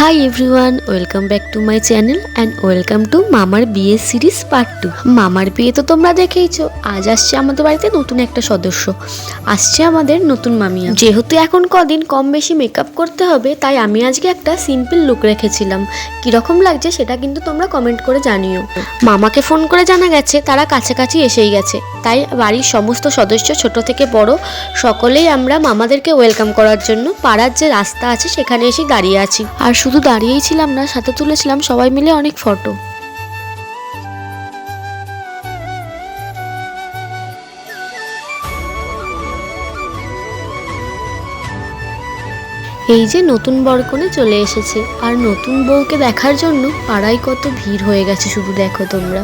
Hi everyone, welcome back to my channel and welcome to মামার বিয়ে series part 2। মামার বিয়ে তো তোমরা দেখেইছো। আজ আসছে আমাদের বাড়িতে নতুন একটা সদস্য, আসছে আমাদের নতুন মামিয়া। যেহেতু এখন কদিন কম বেশি মেকআপ করতে হবে, তাই আমি আজকে একটা সিম্পল লুক রেখেছিলাম। কীরকম লাগছে সেটা কিন্তু তোমরা কমেন্ট করে জানিও। মামাকে ফোন করে জানা গেছে তারা কাছাকাছি এসেই গেছে, তাই বাড়ির সমস্ত সদস্য ছোট থেকে বড় সকলেই আমরা মামাদেরকে ওয়েলকাম করার জন্য পাড়ার যে রাস্তা আছে সেখানে এসে দাঁড়িয়ে আছি। আর শুধু দাঁড়িয়েই ছিলাম না, সাথে তুলেছিলাম সবাই মিলে অনেক ফটো। এই যে নতুন বরকনে চলে এসেছে, আর নতুন বউকে দেখার জন্য পাড়ায় কত ভিড় হয়ে গেছে শুধু দেখো তোমরা।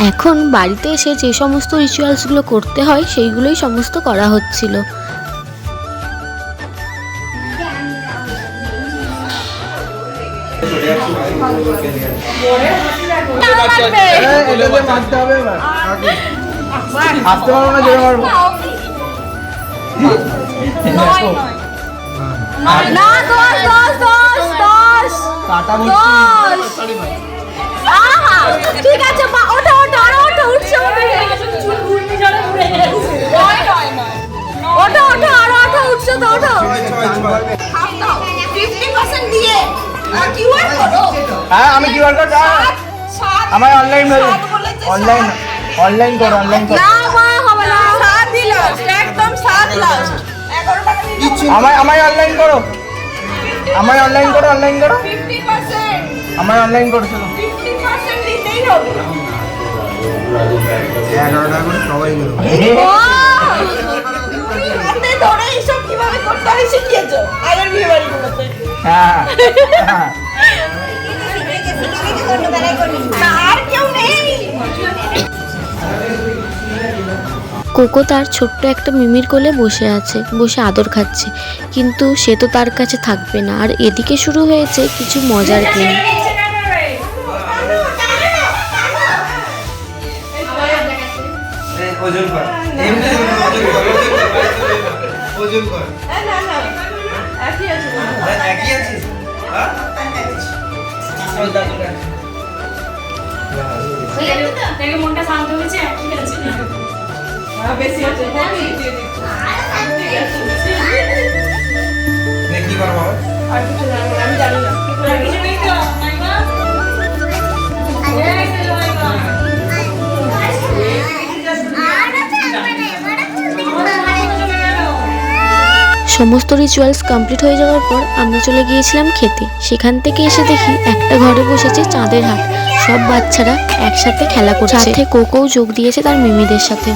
এখন বাড়িতে এসে যে সমস্ত রিচুয়ালসগুলো করতে হয় সেইগুলোই সমস্ত করা হচ্ছিল। ঠিক আছে, ওটা ওটা আরো ওটা উঠছে, ওটা ওটা আরো ওটা উঠছে তো ওটা 50% দিয়ে কিউআর করো। হ্যাঁ আমি কিউআর কোড আমার অনলাইন অনলাইন করো না মা হবে না, 7 দিল একদম 7 লাস্ট 11 টাকা দিচ্ছি। আমার অনলাইন করো, আমার অনলাইন করো 50% আমার অনলাইন করো, চলো 50% দিতেই হবে। 11 টাকা করে সবাই গেল। তুমি হাতে ধরে এইসব কিভাবে করতে হয় শিখিয়েছো আগের বিয়ে বাড়িগুলোতে। হ্যাঁ আর কেউ নেই। কোকো তার ছোট্ট একটা মিমির কোলে বসে আছে, বসে আদর খাচ্ছে, কিন্তু সে তো তার কাছে থাকবে না। আর এদিকে শুরু হয়েছে কিছু মজার গেম। ওজন কর, ওজন কর, না না একই আছে, একই আছে। হ্যাঁ দেখে মনটা শান্ত হয়েছে, ঠিক আছে বেশি আছে কি করবো আর কিছু না, আমি জানি না কিছু নেই তো মাইমা। সমস্ত রিচুয়ালস কমপ্লিট হয়ে যাওয়ার পর আমরা চলে গিয়েছিলাম খেতে। সেখান থেকে এসে দেখি একটা ঘরে বসেছে চাঁদের হাট, সব বাচ্চারা একসাথে খেলা করছে, সাথে কোকোও যোগ দিয়েছে তার মিমিদের সাথে।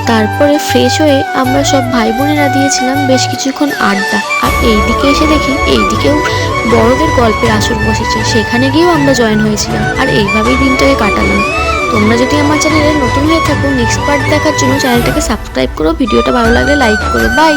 তারপরে ফ্রেশ হয়ে আমরা সব ভাই বোনেরা দিয়েছিলাম বেশ কিছুক্ষণ আড্ডা। আর এইদিকে এসে দেখি এইদিকেও বড়দের গল্পের আসর বসেছে, সেখানে গিয়েও আমরা জয়েন হয়েছিলাম। আর এইভাবেই দিনটাকে কাটালাম। তোমরা যদি আমার চ্যানেলে নতুন হয়ে থাকো, নেক্সট পার্ট দেখার জন্য চ্যানেলটাকে সাবস্ক্রাইব করো, ভিডিওটা ভালো লাগলে লাইক করো। বাই।